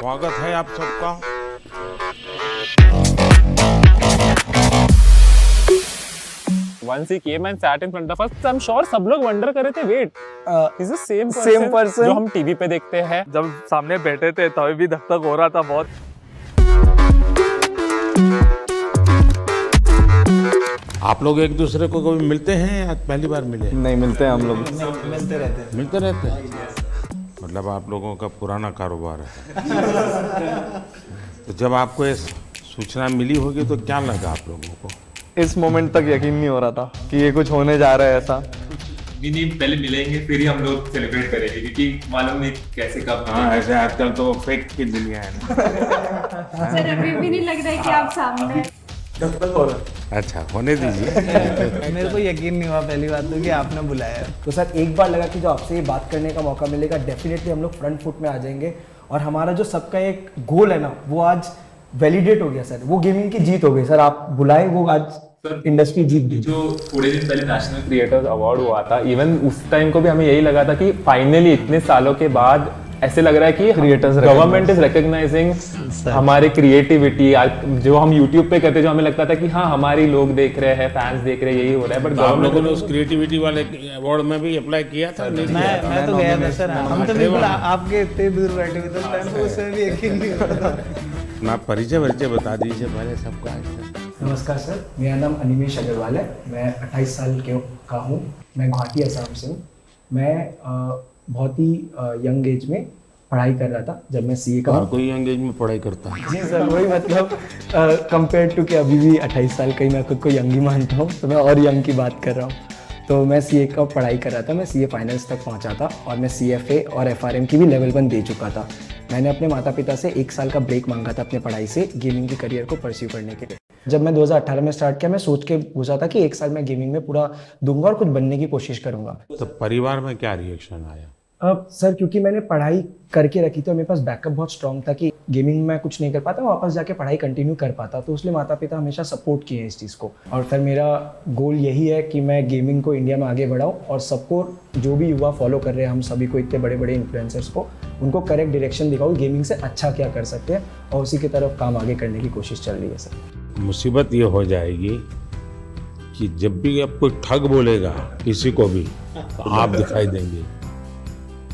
स्वागत है आप सबका। Once he came and sat in front of us, I'm sure सब लोग wonder कर रहे थे, wait, is the same person जो हम टीवी पे देखते हैं। जब सामने बैठे थे तभी भी धक धक हो रहा था बहुत। आप लोग एक दूसरे को कभी मिलते हैं या पहली बार मिले? नहीं मिलते हैं हम लोग। मिलते रहते हैं। मतलब आप लोगों का पुराना कारोबार है। तो जब आपको ये सूचना मिली होगी तो क्या लगा आप लोगों को? इस मोमेंट तक यकीन नहीं हो रहा था कि ये कुछ होने जा रहा है ऐसा। नहीं, पहले मिलेंगे फिर ही हम लोग सेलिब्रेट करेंगे, क्योंकि मालूम नहीं कैसे कब। हाँ, ऐसे आजकल तो फेक की दुनिया है ना। सर अभी भी नहीं लग रहा है कि आप सामने हैं। अच्छा, होने दीजिए। मेरे को यकीन नहीं हुआ पहली बात तो कि आपने बुलाया। तो सर एक बार लगा कि जो आपसे ये बात करने का मौका मिलेगा डेफिनेटली हम लोग फ्रंट फुट में आ जाएंगे और हमारा जो सबका एक गोल है ना वो आज वैलिडेट हो गया सर। वो गेमिंग की जीत हो गई सर। आप बुलाए वो आज इंडस्ट्री जीत गई। जो थोड़े दिन पहले नेशनल क्रिएटर्स अवार्ड हुआ था, इवन उस टाइम को भी हमें यही लगा था कि फाइनली इतने सालों के बाद ऐसे लग रहा है कि Creators गवर्नमेंट इज रिकॉग्नाइजिंग हमारे क्रिएटिविटी। जो हम यूट्यूब पे करते, जो हमें लगता था कि हाँ हमारी लोग देख रहे हैं, फैंस देख रहे हैं, यही हो रहा है, बट तो आप लोगों ने उस क्रिएटिविटी वाले अवार्ड में भी अप्लाई किया था? नहीं किया था? मैं तो गया था सर। हम तो बिल्कुल आपके इतने दूर बैठे हुए थे टाइम पे, उसमें भी यकीन नहीं हो रहा था। ना परिचय बता दीजिए पहले सबका। नमस्कार सर, मेरा नाम अनिमेश अग्रवाल है। मैं 28 साल का हूँ। मैं गुवाहाटी असम से हूँ। मैं बहुत ही यंग एज में पढ़ाई कर रहा था जब मैं सीए का। हर कोई यंग एज में पढ़ाई करता है। जी सर, वही मतलब कंपेयर टू कि अभी भी 28 साल का ही मैं खुद को यंग ही मानता हूँ, तो मैं और यंग की बात कर रहा हूँ। तो मैं सीए का पढ़ाई कर रहा था। मैं सीए फाइनल्स तक पहुँचा था और मैं सीएफए और एफआरएम की भी लेवल 1 दे चुका था। मैंने अपने माता पिता से 1 साल का ब्रेक मांगा था अपने पढ़ाई से गेमिंग की करियर को परस्यू करने के लिए। जब मैं 2018 में स्टार्ट किया, मैं सोच के घुसा था कि 1 साल मैं गेमिंग में पूरा दूंगा और कुछ बनने की कोशिश करूंगा। तो परिवार में क्या रिएक्शन आया? सर क्योंकि मैंने पढ़ाई करके रखी थी और मेरे पास बैकअप बहुत स्ट्रॉन्ग था कि गेमिंग में कुछ नहीं कर पाता, वापस जाके पढ़ाई कंटिन्यू कर पाता, तो इसलिए माता पिता हमेशा सपोर्ट किए हैं इस चीज़ को। और फिर मेरा गोल यही है कि मैं गेमिंग को इंडिया में आगे बढ़ाऊँ और सबको, जो भी युवा फॉलो कर रहे हैं हम सभी को, इतने बड़े बड़े इन्फ्लुएंसर्स को, उनको करेक्ट डायरेक्शन दिखाऊँ गेमिंग से अच्छा क्या कर सकते हैं और उसी की तरफ काम आगे करने की कोशिश चल रही है सर। मुसीबत ये हो जाएगी कि जब भी अब कोई ठग बोलेगा किसी को भी तो आप दिखाई देंगे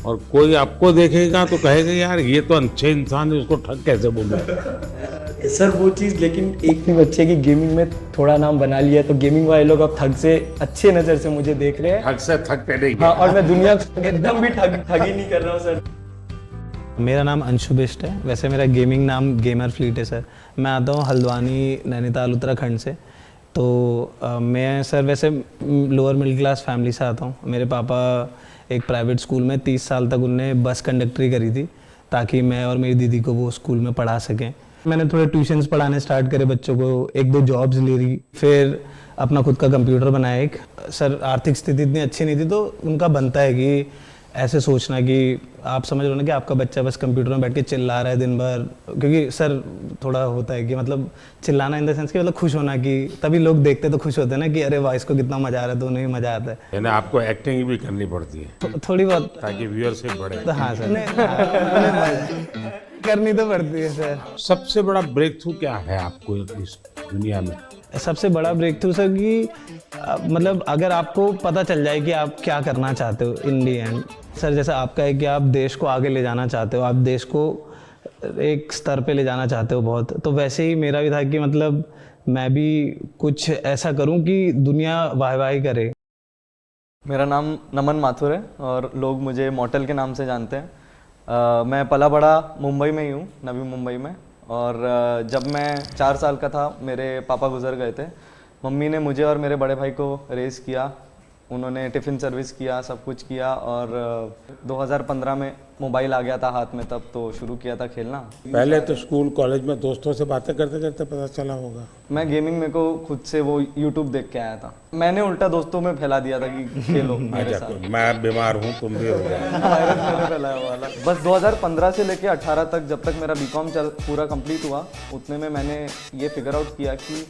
और कोई आपको देखेगा तो कहेगा यार ये तो अच्छे इंसान है, उसको ठग कैसे बोले। सर वो चीज़, लेकिन एक भी बच्चे की गेमिंग में थोड़ा नाम बना लिया तो गेमिंग वाले लोग अब ठग से अच्छे नज़र से मुझे देख रहे हैं। ठग से ठगते नहीं। हाँ, और मैं दुनिया एकदम भी ठगी नहीं कर रहा हूँ सर। मेरा नाम अंशु बिष्ट है। वैसे मेरा गेमिंग नाम गेमर फ्लीट है सर। मैं आता हूँ हल्द्वानी, नैनीताल, उत्तराखंड से। तो मैं सर वैसे लोअर मिडिल क्लास फैमिली से आता हूँ। मेरे पापा एक प्राइवेट स्कूल में 30 साल तक उनने बस कंडक्टरी करी थी ताकि मैं और मेरी दीदी को वो स्कूल में पढ़ा सकें। मैंने थोड़े ट्यूशन्स पढ़ाने स्टार्ट करे बच्चों को, 1-2 जॉब्स ले रही, फिर अपना खुद का कंप्यूटर बनाया एक। सर आर्थिक स्थिति इतनी अच्छी नहीं थी तो उनका बनता है कि ऐसे सोचना कि आप समझ रहे हो ना कि आपका बच्चा बस कंप्यूटर में बैठ के चिल्ला रहा है दिन भर, क्योंकि सर थोड़ा होता है कि मतलब चिल्लाना इन द सेंस कि मतलब खुश होना, कि तभी लोग देखते तो खुश होते हैं ना कि अरे वाह इसको कितना मजा आ रहा है, तो उन्हें भी मजा आता है। यानी आपको एक्टिंग भी करनी पड़ती है थोड़ी बहुत, ताकि व्यूअरशिप बढ़े। तो हाँ सर करनी तो पड़ती है सर। सबसे बड़ा ब्रेक थ्रू क्या है आपको इस दुनिया में? सबसे बड़ा ब्रेक थ्रू सर कि मतलब अगर आपको पता चल जाए कि आप क्या करना चाहते हो इन दी एंड। सर जैसा आपका है कि आप देश को आगे ले जाना चाहते हो, आप देश को एक स्तर पे ले जाना चाहते हो बहुत, तो वैसे ही मेरा भी था कि मतलब मैं भी कुछ ऐसा करूं कि दुनिया वाहवाही करे। मेरा नाम नमन माथुर है और लोग मुझे मॉटल के नाम से जानते हैं। मैं पला बड़ा मुंबई में ही हूँ, नवी मुंबई में। और जब मैं 4 साल का था मेरे पापा गुजर गए थे। मम्मी ने मुझे और मेरे बड़े भाई को रेस किया, उन्होंने टिफ़िन सर्विस किया, सब कुछ किया। और 2015 में मोबाइल आ गया था हाथ में, तब तो शुरू किया था खेलना। पहले तो स्कूल कॉलेज में दोस्तों से बातें करते करते पता चला होगा। मैं गेमिंग में को खुद से वो यूट्यूब देख के आया था। मैंने उल्टा दोस्तों में फैला दिया था कि खेलो मेरे साथ। मैं बीमार हूँ, तुम भी हो गए। वायरस मैंने फैलाया हुआ था। बस 2015 से लेके 18 तक, जब तक मेरा बीकॉम पूरा कंप्लीट हुआ, उतने में मैंने ये फिगर आउट किया कि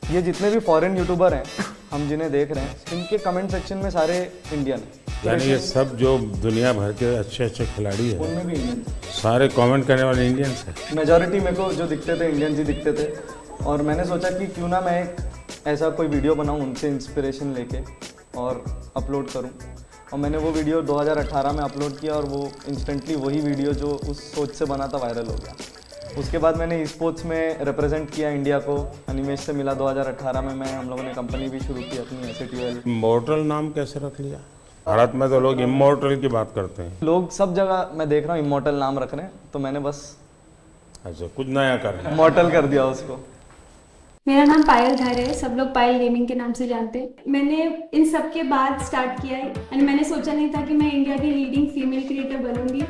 ये जितने भी फॉरेन यूट्यूबर हैं हम जिन्हें देख रहे हैं, इनके कमेंट सेक्शन में सारे इंडियन हैं। यानी ये सब जो दुनिया भर के अच्छे अच्छे खिलाड़ी हैं उनमें भी इंडियन सारे कमेंट करने वाले इंडियंस हैं। मेजॉरिटी मेरे को जो दिखते थे इंडियंस ही दिखते थे, और मैंने सोचा कि क्यों ना मैं एक ऐसा कोई वीडियो बनाऊं उनसे इंस्पिरेशन लेके और अपलोड करूं। और मैंने वो वीडियो 2018 में अपलोड किया और वो इंस्टेंटली वही वीडियो जो उस सोच से बना था वायरल हो गया। उसके बाद मैंने स्पोर्ट्स में रिप्रेजेंट किया इंडिया को, अनिमेश से मिला 2018 में। हम लोगों ने कंपनी भी शुरू की अपनी SATL। इमॉर्टल नाम कैसे रख लिया? भारत में तो लोग इमॉर्टल की बात करते हैं। लोग सब जगह मैं देख रहा हूँ इमॉर्टल नाम रख रहे हैं, तो मैंने बस अच्छा कुछ नया कर रहे हैं। इमॉर्टल कर दिया उसको। मेरा नाम पायल धर है, सब लोग पायल गेमिंग के नाम से जानते हैं। मैंने इन सब के बाद स्टार्ट किया है एंड मैंने सोचा नहीं था कि मैं इंडिया की लीडिंग फीमेल क्रिएटर बनूंगी।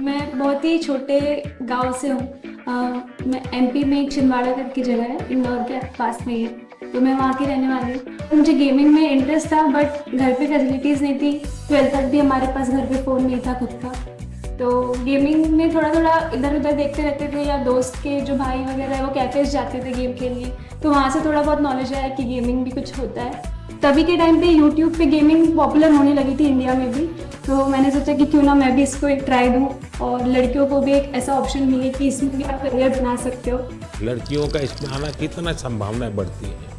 मैं बहुत ही छोटे गांव से हूँ। मैं MP में एक छिंदवाड़ा करके जगह है, इंदौर के पास में ही है, तो मैं वहाँ की रहने वाली हूँ। मुझे गेमिंग में इंटरेस्ट था बट घर पे फैसिलिटीज़ नहीं थी। 12th तक भी हमारे पास घर पे फ़ोन नहीं था खुद का, तो गेमिंग में थोड़ा थोड़ा इधर उधर देखते रहते थे, या दोस्त के जो भाई वगैरह है वो कैफेज जाते थे गेम खेलने, तो वहाँ से थोड़ा बहुत नॉलेज आया कि गेमिंग भी कुछ होता है। तभी के टाइम पे यूट्यूब पे गेमिंग पॉपुलर होने लगी थी इंडिया में भी, तो मैंने सोचा कि क्यों ना मैं भी इसको एक ट्राई दूँ और लड़कियों को भी एक ऐसा ऑप्शन मिले कि इसमें भी आप करियर बना सकते हो। लड़कियों का इसमें आना कितना संभावनाएं बढ़ती है।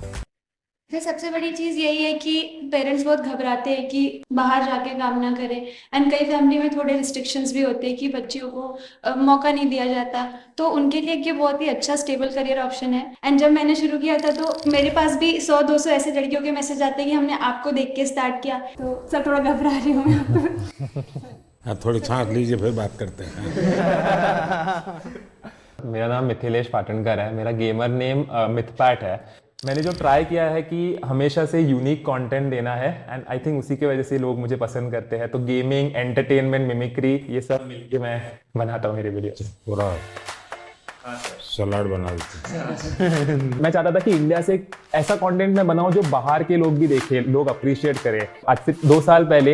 फिर सबसे बड़ी चीज़ यही है कि पेरेंट्स बहुत घबराते हैं कि बाहर जाके काम ना करें, एंड कई फैमिली में थोड़े रिस्ट्रिक्शंस भी होते हैं कि बच्चियों को मौका नहीं दिया जाता, तो उनके लिए ये बहुत ही अच्छा स्टेबल करियर ऑप्शन है। एंड जब मैंने शुरू किया था तो मेरे पास भी 100-200 ऐसे लड़कियों के मैसेज आते हैं कि हमने आपको देख के स्टार्ट किया, तो सब थोड़ा घबरा रही हूँ मैं। थोड़ी छांट लीजिए फिर बात करते हैं। मेरा नाम मिथिलेश पाटनकर है, मेरा गेमर नेम मिथपैट है। मैंने जो ट्राई किया है कि हमेशा से यूनिक कंटेंट देना है, एंड आई थिंक उसी की वजह से लोग मुझे पसंद करते हैं। तो गेमिंग, एंटरटेनमेंट, मिमिक्री, ये सब मिलके मैं बनाता हूँ मेरे वीडियो। पूरा सलाड बना देते। मैं चाहता था कि इंडिया से एक ऐसा कंटेंट मैं बनाऊं जो बाहर के लोग भी देखें, लोग अप्रिशिएट करें। आज से 2 साल पहले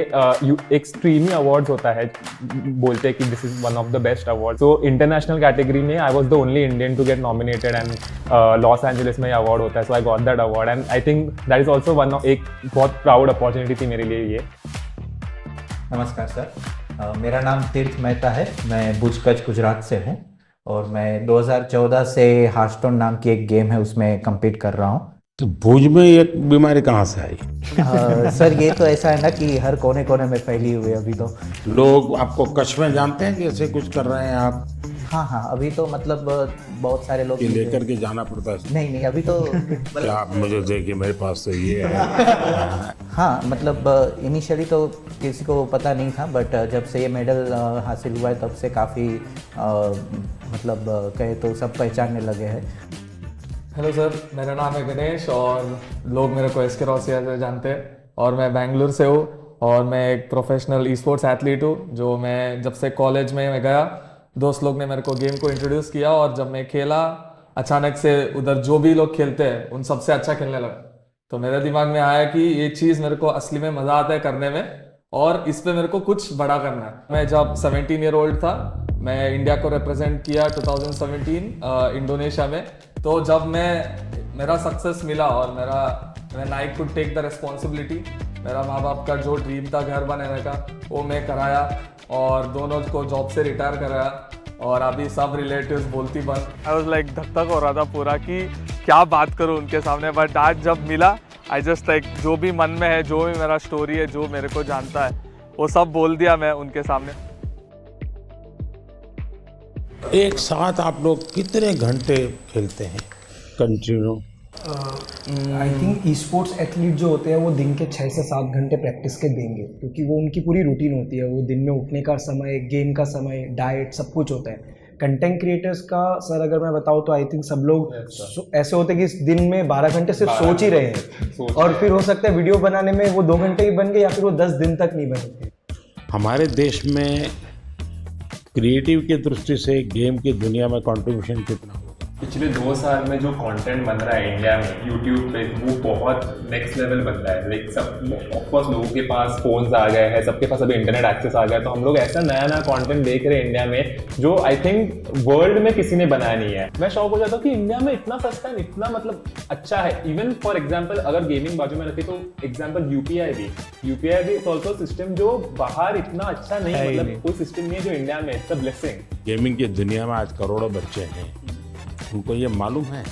एक स्ट्रीमी अवार्ड्स होता है, बोलते हैं कि this is one of the best award. So international category में I was the only Indian to get nominated, and Los Angeles में अवार्ड होता है, so I got that award, and I think that is also one of एक बहुत proud opportunity थी मेरे लिए ये। नमस्कार सर, मेरा नाम तीर्थ मेहता है। मैं भुज कच्छ गुजरात से हूँ और मैं 2014 से हार्टस्टोन नाम की एक गेम है उसमें compete कर रहा हूँ। तो भुज में ये बीमारी कहाँ से आई? सर ये तो ऐसा है ना कि हर कोने कोने में फैली हुई है अभी तो। लोग आपको कच्छ में जानते हैं कि ऐसे कुछ कर रहे हैं आप? हाँ, अभी तो मतलब बहुत सारे लोग लेकर के जाना पड़ता है? नहीं अभी तो क्या आप मुझे देखिए मेरे पास तो ये है। हाँ, मतलब इनिशियली तो किसी को पता नहीं था, बट जब से ये मेडल हासिल हुआ है तब से काफ़ी मतलब कहे तो सब पहचानने लगे हैं। हेलो सर, मेरा नाम है गणेश और लोग मेरे को SK रॉसिया से जानते हैं, और मैं बेंगलुरु से हूँ और मैं एक प्रोफेशनल ई-स्पोर्ट्स एथलीट हूँ। जो मैं जब से कॉलेज में गया, दोस्त लोग ने मेरे को गेम को इंट्रोड्यूस किया और जब मैं खेला, अचानक से उधर जो भी लोग खेलते हैं उन सबसे अच्छा खेलने लगा। तो मेरे दिमाग में आया कि ये चीज़ मेरे को असली में मज़ा आता है करने में और इस पे मेरे को कुछ बड़ा करना है। मैं जब 17 ईयर ओल्ड था, मैं इंडिया को रिप्रेजेंट किया 2017 इंडोनेशिया में। तो जब मेरा सक्सेस मिला और मैं I could take the responsibility, मेरा माँ बाप का जो ड्रीम था घर बनाने का वो मैं कराया और दोनों को जॉब से रिटायर कराया और अभी सब रिलेटिव्स बोलती बंद। आई वाज लाइक धक हो रहा था पूरा कि क्या बात करूं उनके सामने, बट आज जब मिला आई जस्ट लाइक जो भी मन में है, जो भी मेरा स्टोरी है, जो मेरे को जानता है, वो सब बोल दिया मैं उनके सामने। एक साथ आप लोग कितने घंटे खेलते हैं continue? I think e sports athlete जो होते हैं वो दिन के 6 से 7 घंटे प्रैक्टिस के देंगे, क्योंकि वो उनकी पूरी रूटीन होती है। वो दिन में उठने का समय, गेम का समय, डाइट, सब कुछ होता है। कंटेंट क्रिएटर्स का सर अगर मैं बताऊँ तो आई थिंक सब लोग ऐसे होते हैं कि दिन में 12 घंटे सिर्फ सोच ही रहे हैं, और फिर हो सकता है वीडियो बनाने में वो 2 घंटे ही बन गए या फिर वो 10 दिन तक नहीं बने। हमारे देश में क्रिएटिव की दृष्टि से गेम की दुनिया में कंट्रीब्यूशन कितना होगा? पिछले 2 साल में जो कंटेंट बन रहा है इंडिया में यूट्यूब पे वो बहुत नेक्स्ट लेवल बन रहा है। लाइक सब ऑफकोर्स लोगों के पास फोन्स आ गए हैं, सबके पास अभी इंटरनेट एक्सेस आ गया, तो हम लोग ऐसा नया नया कंटेंट देख रहे हैं इंडिया में जो आई थिंक वर्ल्ड में किसी ने बनाया नहीं है। मैं शॉक हो जाता हूँ कि इंडिया में इतना सस्ता है, इतना मतलब अच्छा है। इवन फॉर एग्जाम्पल अगर गेमिंग बाजू में रखी तो एग्जाम्पल यूपीआई भी इट्स ऑल्सो सिस्टम जो बाहर इतना अच्छा नहीं, मतलब कोई सिस्टम नहीं है जो इंडिया में। It's a blessing. गेमिंग की दुनिया में आज करोड़ों बच्चे हैं, उनको ये मालूम है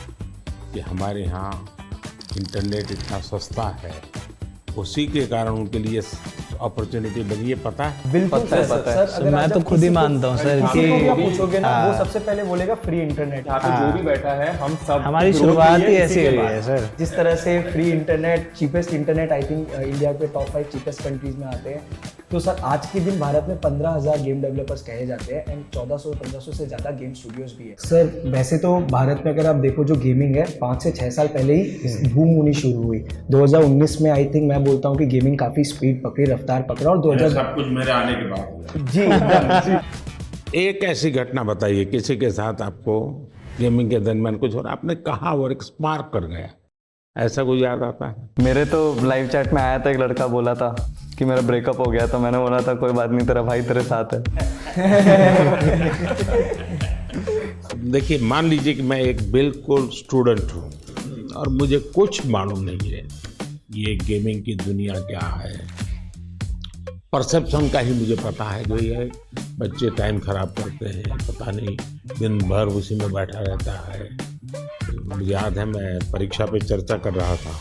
कि हमारे यहाँ इंटरनेट इतना सस्ता है, उसी के कारण उनके लिए अपॉर्चुनिटी बनी है। पता है? बिल्कुल पता है, सर, पता है। सर, अगर मैं आज तो आप खुद ही किसी को- मानता हूँ सर किसी को भी आप कि पूछोगे ना, वो हाँ। सबसे पहले बोलेगा फ्री इंटरनेट। यहाँ पे जो भी बैठा है हम सब हमारी ग्रुप शुरुआत है ही इसी ऐसी के हुई बाद। है सर। जिस तरह से free internet, cheapest internet I think India के टॉप 5 चीपेस्ट कंट्रीज में आते हैं। तो सर आज के दिन भारत में 15,000 गेम डेवलपर्स कहे जाते हैं एंड 1400-1500 से ज़्यादा गेम स्टूडियोज भी है। सर वैसे तो भारत में अगर आप देखो जो गेमिंग है 5 से 6 साल पहले ही बूम होनी शुरू हुई। 2019 में आई थिंक मैं बोलता हूँ कि गेमिंग काफ़ी स्पीड पकड़ी, रफ्तार पकड़ा, और 2000 सब कुछ मेरे आने के बाद। जी एकदम जी। एक ऐसी घटना बताइए किसी के साथ आपको गेमिंग के दरमियान कुछ हो रहा, आपने कहा और एक स्पार्क कर गया, ऐसा कुछ याद आता है? मेरे तो लाइव चैट में आया था, एक लड़का बोला था कि मेरा ब्रेकअप हो गया, तो मैंने बोला था कोई बात नहीं, तेरा भाई तेरे साथ है। देखिए, मान लीजिए कि मैं एक बिल्कुल स्टूडेंट हूँ और मुझे कुछ मालूम नहीं है ये गेमिंग की दुनिया क्या है। परसेप्शन का ही मुझे पता है जो ये बच्चे टाइम खराब करते हैं, पता नहीं दिन भर उसी में बैठा रहता है। मुझे याद है मैं परीक्षा पे चर्चा कर रहा था,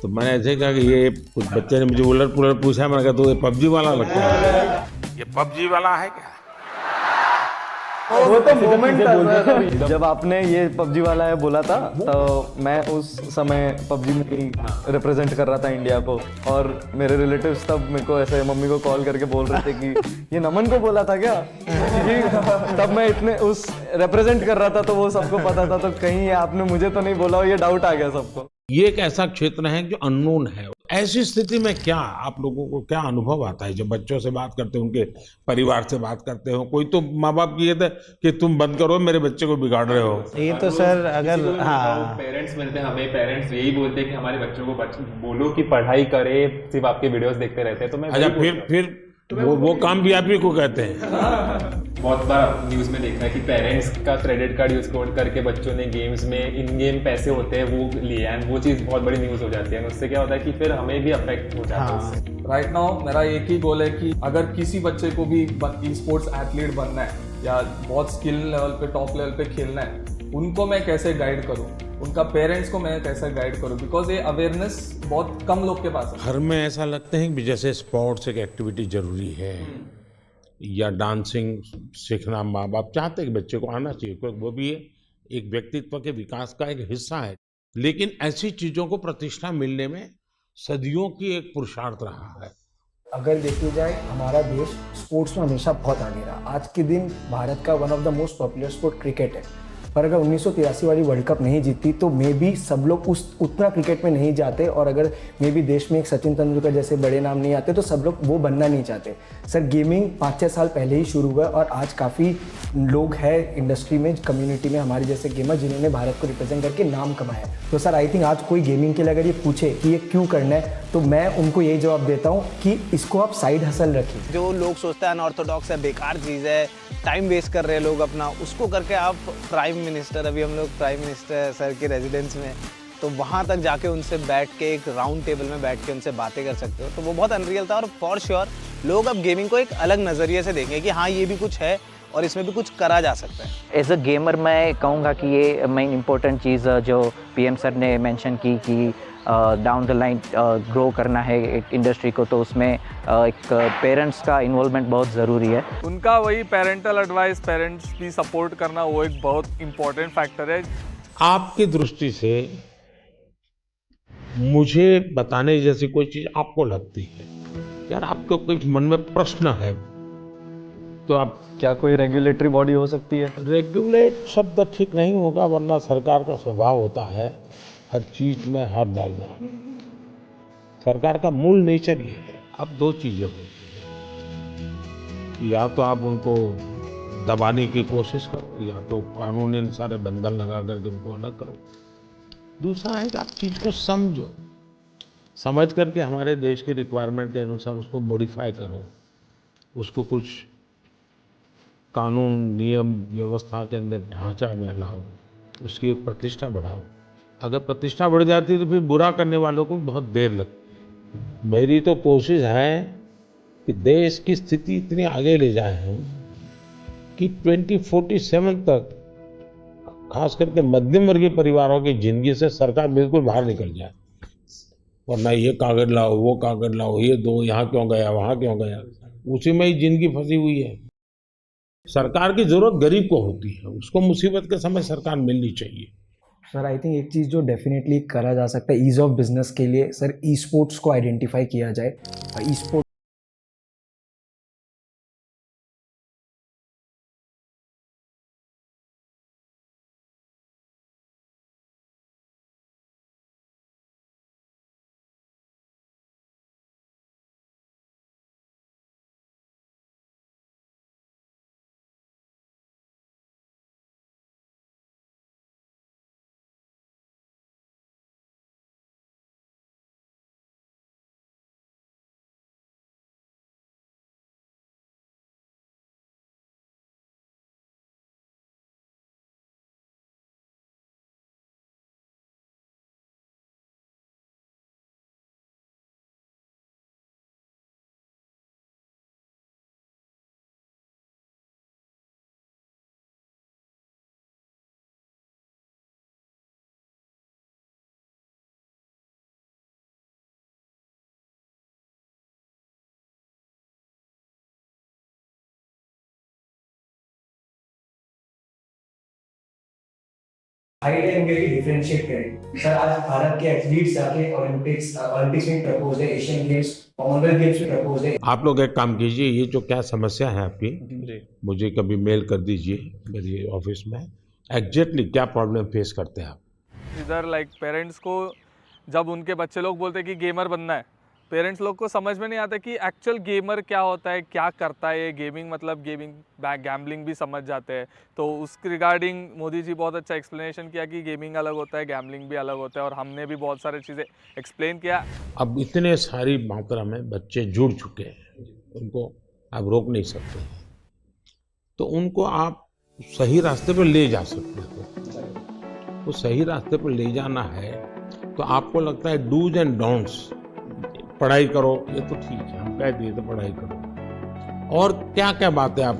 तो मैंने ऐसे कहा कि ये कुछ बच्चे ने मुझे उलट पुलट पूछा, मैंने कहा तो ये पबजी वाला लगता है, ये पबजी वाला है क्या? वो तो मोमेंट था सर, जब आपने ये पबजी वाला है बोला था, तो मैं उस समय पबजी में ही रिप्रेजेंट कर रहा था इंडिया को, और मेरे रिलेटिव्स तब मेरे को ऐसे मम्मी को कॉल करके बोल रहे थे कि ये नमन को बोला था क्या, क्योंकि तब मैं इतने उस रिप्रेजेंट कर रहा था तो वो सबको पता था, तो कहीं आपने मुझे तो नहीं बोला, ये डाउट आ गया सबको। ये एक ऐसा क्षेत्र है जो अननोन है। ऐसी स्थिति में क्या आप लोगों को क्या अनुभव आता है जब बच्चों से बात करते हो, उनके परिवार से बात करते हो? कोई तो माँ बाप ये थे कि तुम बंद करो, मेरे बच्चे को बिगाड़ रहे हो। ये तो सर अगर हाँ पेरेंट्स मिलते हैं हमें, पेरेंट्स यही बोलते हैं कि हमारे बच्चों को बोलो कि पढ़ाई करे, सिर्फ आपके वीडियोस देखते रहते हैं। तो मैं अच्छा, फिर वो काम भी आप ही को कहते हैं। बहुत बार न्यूज में देखा है कि पेरेंट्स का क्रेडिट कार्ड यूज करके बच्चों ने गेम्स में इन गेम पैसे होते हैं वो लिए, एंड वो चीज़ बहुत बड़ी न्यूज हो जाती है। उससे क्या होता है कि फिर हमें भी अफेक्ट हो जाता है उससे। राइट नाउ मेरा एक ही गोल है कि अगर किसी बच्चे को भी ई स्पोर्ट्स एथलीट बनना है या बहुत स्किल लेवल पे, टॉप लेवल पे खेलना है, उनको मैं कैसे गाइड करूँ, उनका पेरेंट्स को मैं कैसे गाइड करूँ, बिकॉज ये अवेयरनेस बहुत कम लोग के पास है। घर में ऐसा लगता है कि जैसे स्पोर्ट्स एक एक्टिविटी जरूरी है या डांसिंग सीखना माँ बाप चाहते हैं कि बच्चे को आना चाहिए, क्योंकि वो भी एक व्यक्तित्व के विकास का एक हिस्सा है। लेकिन ऐसी चीजों को प्रतिष्ठा मिलने में सदियों की एक पुरुषार्थ रहा है। अगर देखी जाए हमारा देश स्पोर्ट्स में हमेशा बहुत आगे रहा। आज के दिन भारत का one of the most popular sport cricket है, पर अगर 1983 वाली वर्ल्ड कप नहीं जीती तो मे बी सब लोग उतना क्रिकेट में नहीं जाते, और अगर मे बी देश में एक सचिन तेंदुलकर जैसे बड़े नाम नहीं आते तो सब लोग वो बनना नहीं चाहते। सर गेमिंग 5-6 साल पहले ही शुरू हुआ और आज काफ़ी लोग हैं इंडस्ट्री में, कम्युनिटी में हमारे जैसे गेमर जिन्होंने भारत को रिप्रेजेंट करके नाम कमाया है। तो सर आई थिंक आज कोई गेमिंग के लिए अगर ये पूछे कि ये क्यों करना है, तो मैं उनको यही जवाब देता हूँ कि इसको आप साइड हसल रखिए। जो लोग सोचते हैं अनऑर्थोडॉक्स है, बेकार चीज़ है, टाइम वेस्ट कर रहे हैं लोग अपना, उसको करके आप प्राइम मिनिस्टर, अभी हम लोग प्राइम मिनिस्टर सर के रेजिडेंस में, तो वहाँ तक जाके उनसे बैठ के एक राउंड टेबल में बैठ के उनसे बातें कर सकते हो, तो वो बहुत अनरियल था। और फॉर श्योर लोग अब गेमिंग को एक अलग नज़रिए से देखें कि हाँ ये भी कुछ है और इसमें भी कुछ करा जा सकता है। एज अ गेमर मैं कहूँगा कि ये मेन इम्पोर्टेंट चीज़ जो पीएम सर ने मेंशन की कि डाउन द लाइन ग्रो करना है एक इंडस्ट्री को, तो उसमें एक पेरेंट्स का इन्वॉल्वमेंट बहुत ज़रूरी है। उनका वही पेरेंटल एडवाइस, पेरेंट्स भी सपोर्ट करना, वो एक बहुत इम्पोर्टेंट फैक्टर है। आपकी दृष्टि से मुझे बताने जैसी कोई चीज आपको लगती है, यार आपको कोई मन में प्रश्न है तो आप, क्या कोई रेगुलेटरी बॉडी हो सकती है? रेगुलेट शब्द ठीक नहीं होगा, वरना सरकार का स्वभाव होता है हर चीज में हाथ डालना। सरकार का मूल नेचर ये है। अब दो चीजें होती हैं, या तो आप उनको दबाने की कोशिश करो या तो कानूनी सारे बंधन लगा करके उनको अलग करो। दूसरा है कि आप चीज़ को समझो, समझ करके हमारे देश की रिक्वायरमेंट के अनुसार उसको मॉडिफाई करो, उसको कुछ कानून नियम व्यवस्था के अंदर ढांचा में लाओ, उसकी एक प्रतिष्ठा बढ़ाओ। अगर प्रतिष्ठा बढ़ जाती तो फिर बुरा करने वालों को बहुत देर लगती। मेरी तो कोशिश है कि देश की स्थिति इतनी आगे ले जाए हम कि 2047 तक खास करके मध्यम वर्गीय परिवारों की जिंदगी से सरकार बिल्कुल बाहर निकल जाए। वरना ये कागज लाओ, वो कागज लाओ, ये दो, यहाँ क्यों गया, वहाँ क्यों गया, उसी में ही जिंदगी फंसी हुई है। सरकार की जरूरत गरीब को होती है, उसको मुसीबत के समय सरकार मिलनी चाहिए। सर आई थिंक एक चीज़ जो डेफिनेटली करा जा सकता है ईज़ ऑफ बिजनेस के लिए, सर ई स्पोर्ट्स को आइडेंटिफाई किया जाए। Esports height and weight differentiate करें। सर आज भारत के एथलीट्स जाके ओलंपिक्स में प्रपोज है, एशियन गेम्स, कॉमनवेल्थ गेम्स में प्रपोज है। आप लोग एक काम कीजिए, ये जो क्या समस्या है आपकी, मुझे कभी मेल कर दीजिए मेरी ऑफिस में, एग्जैक्टली क्या प्रॉब्लम फेस करते हैं आप। इधर लाइक पेरेंट्स को जब उनके बच्चे लोग बोलते हैं कि गेमर बनना है, पेरेंट्स लोग को समझ में नहीं आता कि एक्चुअल गेमर क्या होता है, क्या करता है। गेमिंग मतलब गेमिंग, गैम्बलिंग भी समझ जाते हैं। तो उसके रिगार्डिंग मोदी जी बहुत अच्छा एक्सप्लेनेशन किया कि गेमिंग अलग होता है, गैम्बलिंग भी अलग होता है, और हमने भी बहुत सारी चीज़ें एक्सप्लेन किया। अब इतने सारी मात्रा में बच्चे जुड़ चुके हैं, उनको आप रोक नहीं सकते, तो उनको आप सही रास्ते पर ले जा सकते हो। तो सही रास्ते पर ले जाना है तो आपको लगता है डूज एंड डोंट्स, पढ़ाई करो, ये तो ठीक है, हम कह दिए तो पढ़ाई करो, और क्या क्या बातें आप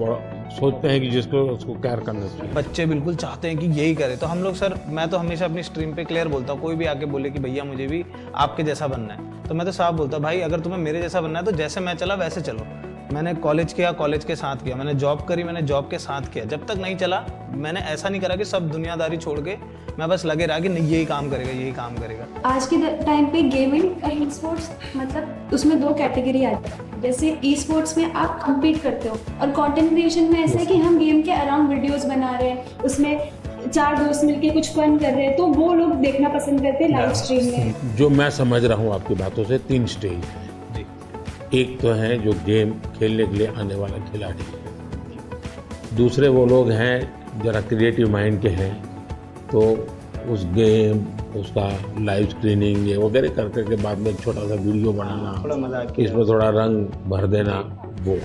सोचते हैं कि जिसको उसको केयर करना चाहिए। बच्चे बिल्कुल चाहते हैं कि यही करे, तो हम लोग सर, मैं तो हमेशा अपनी स्ट्रीम पे क्लियर बोलता हूँ, कोई भी आके बोले कि भैया मुझे भी आपके जैसा बनना है, तो मैं तो साफ बोलता हूँ भाई अगर तुम्हें मेरे जैसा बनना है तो जैसे मैं चला वैसे चलो। मैंने कॉलेज किया, कॉलेज के साथ किया, मैंने जॉब करी, मैंने जॉब के साथ किया। जब तक नहीं चला मैंने ऐसा नहीं करा कि सब दुनियादारी छोड़ के मैं बस लगे रहा कि नहीं यही काम करेगा, यही काम करेगा। आज के टाइम पे गेमिंग और ई स्पोर्ट्स मतलब उसमें दो कैटेगरी आती है। जैसे ई स्पोर्ट्स में आप कम्पीट करते हो, और कंटेंट क्रिएशन में ऐसा है कि हम गेम के अराउंड वीडियोस बना रहे हैं, उसमें 4 दोस्त मिलके कुछ फन कर रहे हैं, तो वो लोग देखना पसंद करते हैं लाइव स्ट्रीम में। जो मैं समझ रहा हूँ आपकी बातों से 3 स्टेज है। एक तो है जो गेम खेलने के लिए आने वाला खिलाड़ी, दूसरे वो लोग हैं जरा क्रिएटिव माइंड के हैं, तो उस गेम उसका लाइव स्क्रीनिंग ये वगैरह करके के बाद में एक छोटा सा वीडियो बनाना, इसमें थोड़ा रंग भर देना वो।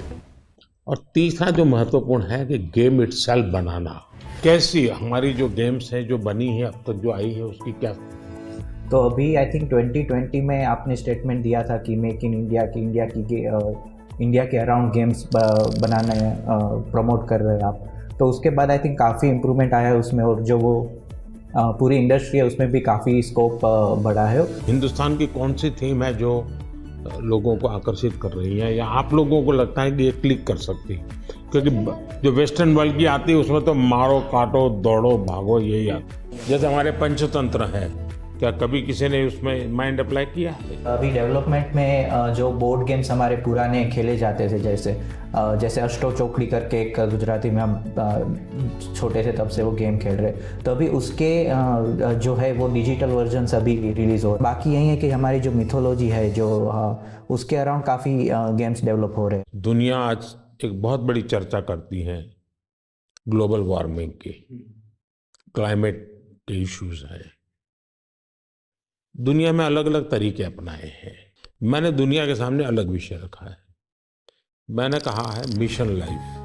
और तीसरा जो महत्वपूर्ण है कि गेम इटसेल्फ बनाना। कैसी हमारी जो गेम्स हैं जो बनी है अब तक जो आई है उसकी क्या। तो अभी आई थिंक 2020 में आपने स्टेटमेंट दिया था कि मेक इन इंडिया की इंडिया के अराउंड गेम्स बनाना प्रमोट कर रहे हैं आप। तो उसके बाद आई थिंक काफ़ी इम्प्रूवमेंट आया है उसमें, और जो वो पूरी इंडस्ट्री है उसमें भी काफ़ी स्कोप बढ़ा है। हिंदुस्तान की कौन सी थीम है जो लोगों को आकर्षित कर रही है, या आप लोगों को लगता है कि ये क्लिक कर सकती है? क्योंकि जो वेस्टर्न वर्ल्ड की आती है उसमें तो मारो काटो दौड़ो भागो यही आता है। जैसे हमारे पंचतंत्र है, क्या कभी किसी ने उसमें माइंड अप्लाई किया? अभी डेवलपमेंट में जो बोर्ड गेम्स हमारे पुराने खेले जाते थे, जैसे अष्टो चौकड़ी करके एक गुजराती में हम छोटे से तब से वो गेम खेल रहे, तो अभी उसके जो है वो डिजिटल वर्जन्स अभी रिलीज़ हो। बाकी यही है कि हमारी जो मिथोलॉजी है जो उसके अराउंड काफ़ी गेम्स डेवलप हो रहे हैं। दुनिया आज एक बहुत बड़ी चर्चा करती है ग्लोबल वार्मिंग की, क्लाइमेट के इश्यूज हैं। दुनिया में अलग अलग तरीके अपनाए हैं। मैंने दुनिया के सामने अलग विषय रखा है। मैंने कहा है मिशन लाइफ।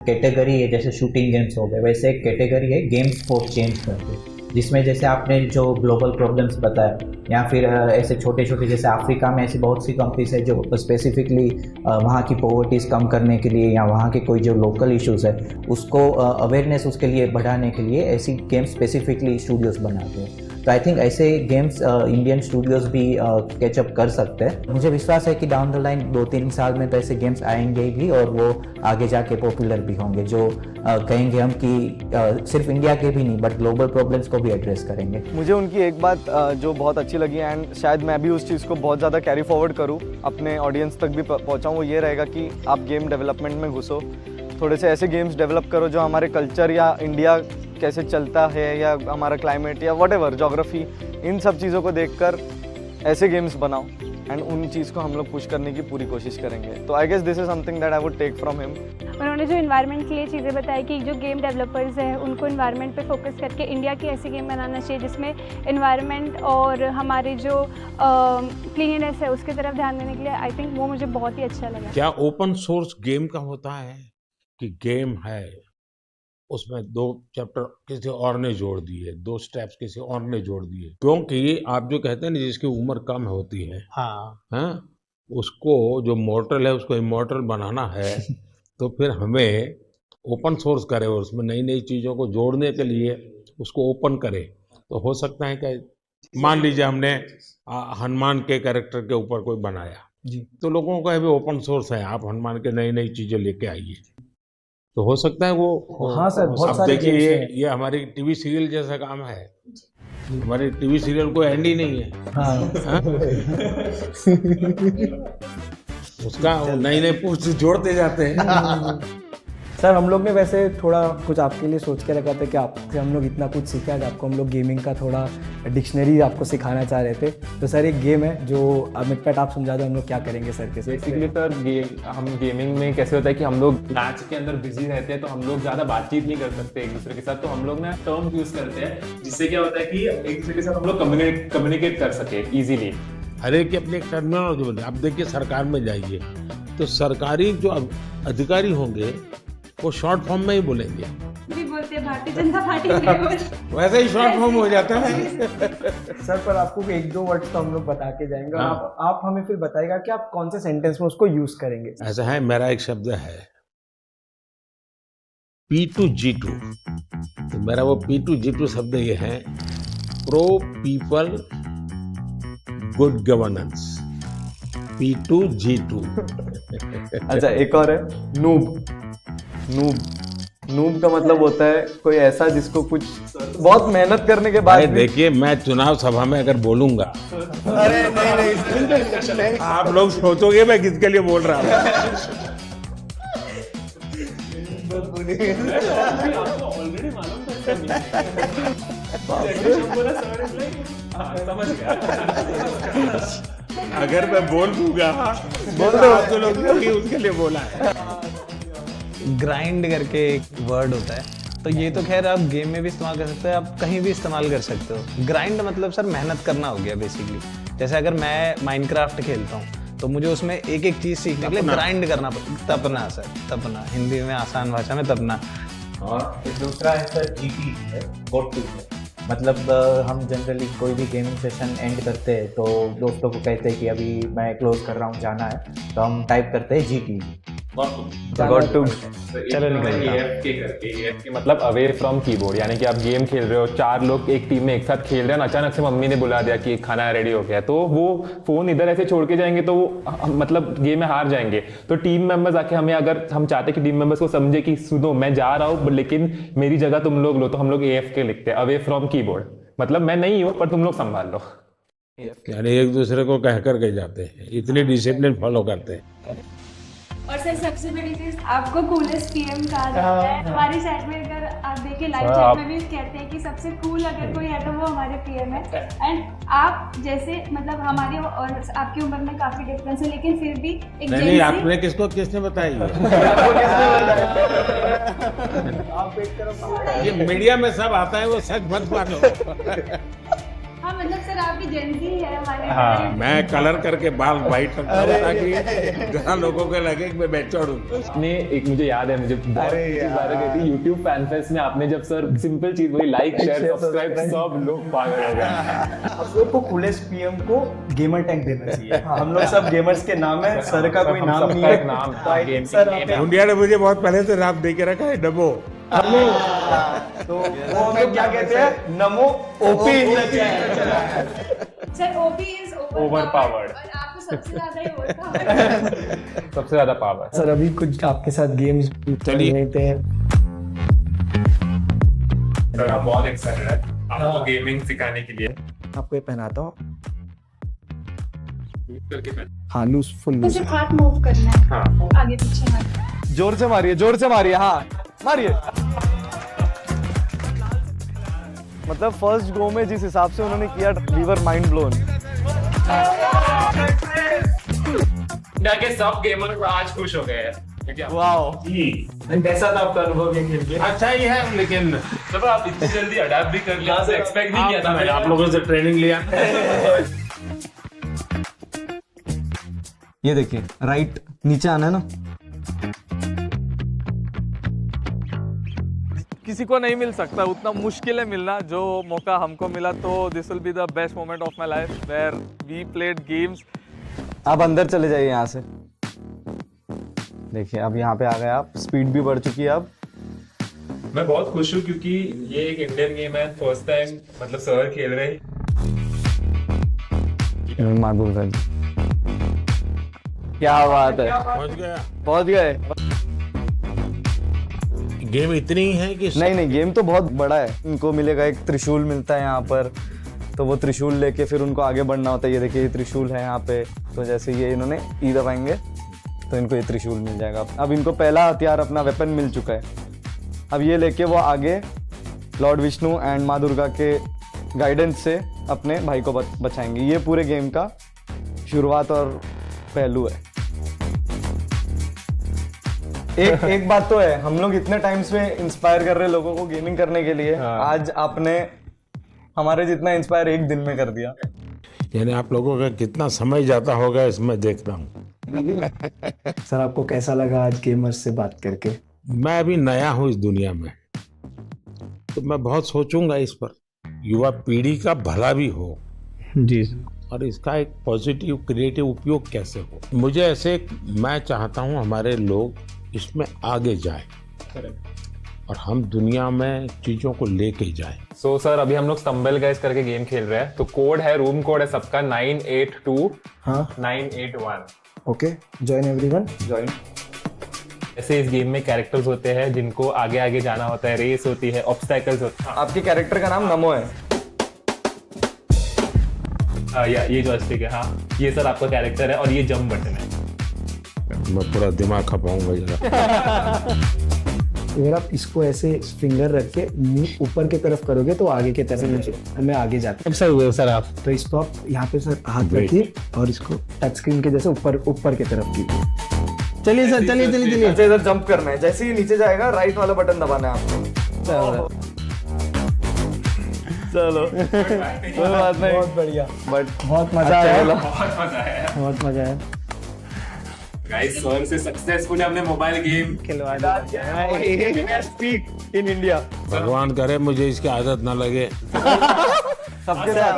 कैटेगरी है जैसे शूटिंग गेम्स हो गए, वैसे एक कैटेगरी है गेम्स फॉर चेंज करके, जिसमें जैसे आपने जो ग्लोबल प्रॉब्लम्स बताया, या फिर ऐसे छोटे छोटे जैसे अफ्रीका में ऐसी बहुत सी कंट्रीज है जो स्पेसिफिकली वहाँ की पॉवर्टीज़ कम करने के लिए या वहाँ के कोई जो लोकल इश्यूज़ है उसको अवेयरनेस उसके लिए बढ़ाने के लिए ऐसी गेम्स स्पेसिफिकली स्टूडियोज़ बनाते हैं। तो आई थिंक ऐसे गेम्स इंडियन स्टूडियोज़ भी कैचअप कर सकते हैं। मुझे विश्वास है कि डाउन द लाइन 2-3 साल में तो ऐसे गेम्स आएंगे भी और वो आगे जाके पॉपुलर भी होंगे, जो कहेंगे हम कि सिर्फ इंडिया के भी नहीं बट ग्लोबल प्रॉब्लम्स को भी एड्रेस करेंगे। मुझे उनकी एक बात जो बहुत अच्छी लगी एंड शायद मैं भी उस चीज़ को बहुत ज़्यादा कैरी फॉरवर्ड करूँ, अपने ऑडियंस तक भी पहुँचाऊँ, वो ये रहेगा कि आप गेम डेवलपमेंट में घुसो, थोड़े से ऐसे गेम्स डेवलप करो जो हमारे कल्चर या इंडिया कैसे चलता है या हमारा क्लाइमेट या व्हाटएवर ज्योग्राफी, इन सब चीज़ों को देखकर ऐसे गेम्स बनाओ एंड उन चीज़ को हम लोग पुश करने की पूरी कोशिश करेंगे। तो I guess this is something that I would take from him. उन्होंने जो इन्वायरमेंट के लिए चीज़ें बताई कि जो गेम डेवलपर्स हैं उनको इन्वायरमेंट पे फोकस करके इंडिया की ऐसी गेम बनाना चाहिए जिसमें इन्वायरमेंट और हमारे जो क्लीननेस है उसकी तरफ ध्यान देने के लिए, आई थिंक वो मुझे बहुत ही अच्छा लगा। क्या ओपन सोर्स गेम का होता है कि गेम है उसमें 2 चैप्टर किसी और ने जोड़ दिए, 2 स्टेप्स किसी और ने जोड़ दिए, क्योंकि आप जो कहते हैं ना जिसकी उम्र कम होती है, हाँ, उसको जो मॉर्टल है उसको इमॉर्टल बनाना है तो फिर हमें ओपन सोर्स करे और उसमें नई नई चीज़ों को जोड़ने के लिए उसको ओपन करे। तो हो सकता है कि मान लीजिए हमने हनुमान के कैरेक्टर के ऊपर कोई बनाया जी, तो लोगों का भी ओपन सोर्स है, आप हनुमान के नई नई चीज़ें लेके आइए, तो हो सकता है वो। हाँ सर, बहुत सारे देखिए ये हमारी टीवी सीरियल जैसा काम है, हमारे टीवी सीरियल को एंड ही नहीं है। हाँ। उसका नई नई पोस्ट जोड़ते जाते हैं। सर हम लोग ने वैसे थोड़ा कुछ आपके लिए सोच के रखा था कि आपसे हम लोग इतना कुछ सीखा है, आपको हम लोग गेमिंग का थोड़ा डिक्शनरी आपको सिखाना चाह रहे थे। तो सर एक गेम है जो मिटपैट आप समझा दो हम लोग क्या करेंगे सर के। बेसिकली सर हम गेमिंग में कैसे होता है कि हम लोग मैच के अंदर बिजी रहते हैं तो हम लोग ज़्यादा बातचीत नहीं कर सकते एक दूसरे के साथ, तो हम लोग ना टर्म यूज़ करते हैं जिससे क्या होता है कि एक दूसरे के साथ हम लोग कम्युनिकेट कर सके ईजिली। हर एक की अपनी एक टर्मिनोलॉजी होती है। आप देखिए सरकार में जाइए तो सरकारी जो अधिकारी होंगे वो शॉर्ट फॉर्म में ही बोलेंगे, भी बोलते हैं भारतीय जनता पार्टी वैसे ही शॉर्ट फॉर्म हो जाता है। सर पर आपको 1-2 वर्ड्स तो हम लोग बता के जाएंगे और आप हमें फिर बताएगा कि आप कौन से सेंटेंस में उसको यूज करेंगे। ऐसा है, मेरा एक शब्द है P2G2, तो मेरा वो P2G2 शब्द ये है pro people good governance, P2G2। अच्छा एक और है नूब। नूब का मतलब होता है कोई ऐसा जिसको कुछ बहुत मेहनत करने के बाद देखिए मैं चुनाव सभा में अगर बोलूंगा अरे नहीं आप लोग सोचोगे मैं किसके लिए बोल रहा हूँ। अगर मैं बोल दूंगा तो लोग उसके लिए बोला है। ग्राइंड करके एक वर्ड होता है, तो ये तो खैर आप गेम में भी इस्तेमाल कर सकते हो, आप कहीं भी इस्तेमाल कर सकते हो। ग्राइंड मतलब सर मेहनत करना हो गया बेसिकली। जैसे अगर मैं माइनक्राफ्ट खेलता हूँ तो मुझे उसमें एक एक चीज़ सीखने के लिए ग्राइंड करना पड़ता। तपना सर, तपना, हिंदी में आसान भाषा में तपना। और दूसरा है सर GT है, गोट टू। मतलब हम जनरली कोई भी गेमिंग सेशन एंड करते हैं तो दोस्तों को कहते हैं कि अभी मैं क्लोज कर रहा हूँ, जाना है, तो हम टाइप करते हैं GT। गॉट टू चलो AFK मतलब अवे फ्रॉम कीबोर्ड, यानी कि आप गेम खेल रहे हो, 4 लोग एक टीम में एक साथ खेल रहे हैं, अचानक से मम्मी ने बुला दिया कि खाना रेडी हो गया, तो वो फोन इधर ऐसे छोड़ के जाएंगे तो वो मतलब गेम में हार जाएंगे। तो टीम मेंबर्स आके हमें, अगर हम चाहते कि टीम मेंबर्स को समझे कि सुनो मैं जा रहा हूँ लेकिन मेरी जगह तुम लोग लो, तो हम लोग AFK लिखते हैं, अवे फ्रॉम कीबोर्ड, मतलब मैं नहीं हूँ पर तुम लोग संभाल लो। यानी एक दूसरे को कह कर के जाते हैं, इतनी डिसिप्लिन फॉलो करते हैं। और सर सबसे बड़ी चीज आपको कूलेस्ट पीएम कहा जाता है हमारी साइड में। अगर आप देखिए लाइव चैट में भी कहते हैं कि सबसे कूल अगर कोई है तो वो हमारे पीएम है। एंड आप जैसे मतलब हमारी और आपकी उम्र में काफी डिफरेंस है, लेकिन फिर भी एक नहीं, आपने किसने बताई ये मीडिया में सब आता है, वो सच मत मानो। हाँ मतलब सर आपकी जेंजी है हमारे। हाँ, मैं कलर करके बाल वाइट रखता हूँ ताकि जहाँ लोगों को लगे कि मैं बेचौड़ हूँ। आपने एक, मुझे याद है, मुझे यूट्यूब फैन फेस्ट में आपने जब सर सिंपल चीज वही लाइक शेयर सब्सक्राइब सब लोग पागल हो गए। आप लोग को कूलेस्ट पीएम को गेमर टैग देना चाहिए। हम लोग सब गेमर्स के नाम है, सर का कोई नाम नहीं है। नाम सर इंडिया ने मुझे बहुत पहले से नाम दे के रखा है, डबो। तो वो हमें क्या कहते हैं, नमो OP. Sir OP is overpowered और आपको सबसे ज्यादा ही ओवरपावर्ड सबसे ज्यादा पावर। सर अभी कुछ आपके साथ गेम्स चलिए हैं। सर हम बहुत एक्साइटेड है आपको गेमिंग सिखाने के लिए। आपको ये पहनाता हूँ। हाँ लूज, फुल तो सिर्फ हाथ मूव करना है। हाँ आगे पीछे मत। जोर से मारिए, हाँ मारिए। मतलब फर्स्ट गो में जिस हिसाब से उन्होंने किया, we were mind blown. India के सब गेमर आज खुश हो गए हैं। वाओ, कैसा था आपका अनुभव ये खेल के? अच्छा ही है, लेकिन जब आप इतनी जल्दी अडैप्ट भी कर लिया, एक्सपेक्ट नहीं किया था मैंने आप लोगों से ट्रेनिंग लिया। ये देखिए राइट नीचे आना है ना। किसी को नहीं मिल सकता, उतना मुश्किल है मिलना। जो मौका हमको मिला तो this will be the best moment of my life where we played games. आप अंदर चले जाइए यहाँ से। देखिए अब यहाँ पे आ गए आप, स्पीड भी बढ़ चुकी है अब। मैं बहुत खुश हूँ क्योंकि ये एक इंडियन गेम है, फर्स्ट टाइम मतलब सर खेल रहे हैं। माधुर भाई क्या बात है, पहुंच गए। गेम इतनी ही है कि नहीं गेम तो बहुत बड़ा है। इनको मिलेगा एक त्रिशूल मिलता है यहाँ पर, तो वो त्रिशूल लेके फिर उनको आगे बढ़ना होता है। ये देखिए ये त्रिशूल है यहाँ पे, तो जैसे ये इन्होंने ई दबाएंगे तो इनको ये त्रिशूल मिल जाएगा। अब इनको पहला हथियार अपना वेपन मिल चुका है। अब ये लेके वो आगे लॉर्ड विष्णु एंड माँ दुर्गा के गाइडेंस से अपने भाई को बचाएंगे। ये पूरे गेम का शुरुआत और पहलू है। एक बात तो है, हम लोग इतने टाइम से इंस्पायर कर रहे हैं लोगों को गेमिंग करने के लिए। आज आपने हमारे जितना इंस्पायर एक दिन में कर दिया। यानी आप लोगों का कितना समय जाता होगा इसमें देखता हूँ। सर आपको कैसा लगा आज गेमर्स से बात करके? मैं अभी नया हूँ इस दुनिया में, तो मैं बहुत सोचूंगा इस पर, युवा पीढ़ी का भला भी हो जी, और इसका एक पॉजिटिव क्रिएटिव उपयोग कैसे हो। मुझे ऐसे, मैं चाहता हूँ हमारे लोग इसमें आगे जाए और हम दुनिया में चीजों को लेके जाए। सो सर अभी हम लोग स्टम्बल गाइस करके गेम खेल रहे हैं, तो कोड है, रूम कोड है सबका 982 हाँ 981। Okay, join everyone, join. ऐसे इस गेम में कैरेक्टर्स होते हैं जिनको आगे आगे जाना होता है, रेस होती है, ऑब्स्टैकल्स होते हैं। आपके कैरेक्टर का नाम नमो है। ये जॉयस्टिक है। हाँ ये सर आपका कैरेक्टर है और ये जंप बटन है। मैं पूरा दिमाग खपाऊंगा जरा। अगर आप इसको ऐसे फिंगर रख के मुंह ऊपर की तरफ करोगे तो आगे की तरफ मैं आगे जाता हूँ। सर हुए सर आप, तो इसको आप यहाँ पे सर हाथ रखिए और इसको टच स्क्रीन के जैसे ऊपर की तरफ कीजिए। चलिए सर, चलिए। अच्छा इधर जंप करना है, जैसे ही नीचे जाएगा राइट वाला बटन दबाना है आपको। चलो कोई बात नहीं, बहुत बढ़िया, बट बहुत मजा आया, बहुत मजा आया। बहुत मजा आया। गाइस सर से सक्सेसफुली हमने मोबाइल गेम खिलवा इन इंडिया भगवान करे मुझे इसकी आदत ना लगे। सबके साथ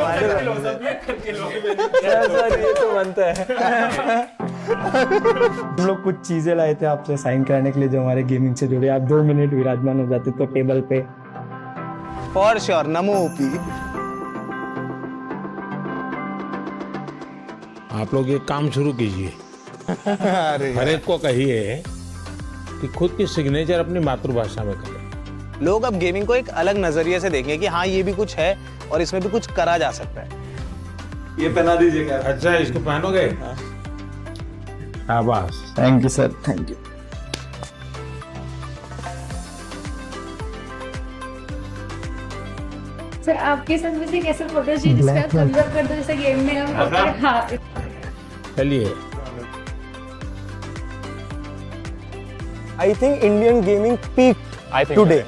सर ये तो बनता है। हम लोग कुछ चीजें लाए थे आपसे साइन कराने के लिए जो हमारे गेमिंग से जुड़े। आप 2 मिनट विराजमान हो जाते तो टेबल पे। For sure, NaMo OP. आप लोग ये काम शुरू कीजिए। हर एक को कहिए कि खुद की सिग्नेचर अपनी मातृभाषा में करें। लोग अब गेमिंग को एक अलग नजरिए से देखेंगे कि हाँ ये भी कुछ है और इसमें भी कुछ करा जा सकता है। ये पहना दीजिएगा। अच्छा इसको पहनोगे? शाबाश। Thank you sir, thank you. Sir आपके साथ मुझे कैसे फोटो चाहिए जिसका थम्स अप कर दो जैसे गेम में हम। हाँ चलिए। I think Indian gaming peaked today.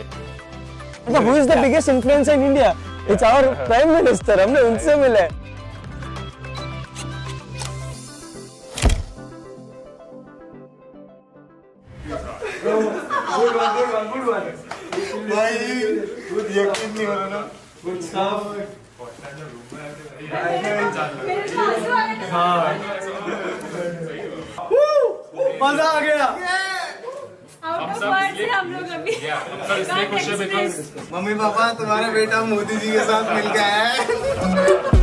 Who is the biggest influencer in India? It's our Prime Minister. हमने उनसे मिले। मजा आ गया। हम लोग अभी सर इसलिए खुश है बिकॉज मम्मी पापा तुम्हारा बेटा मोदी जी के साथ मिल गया है।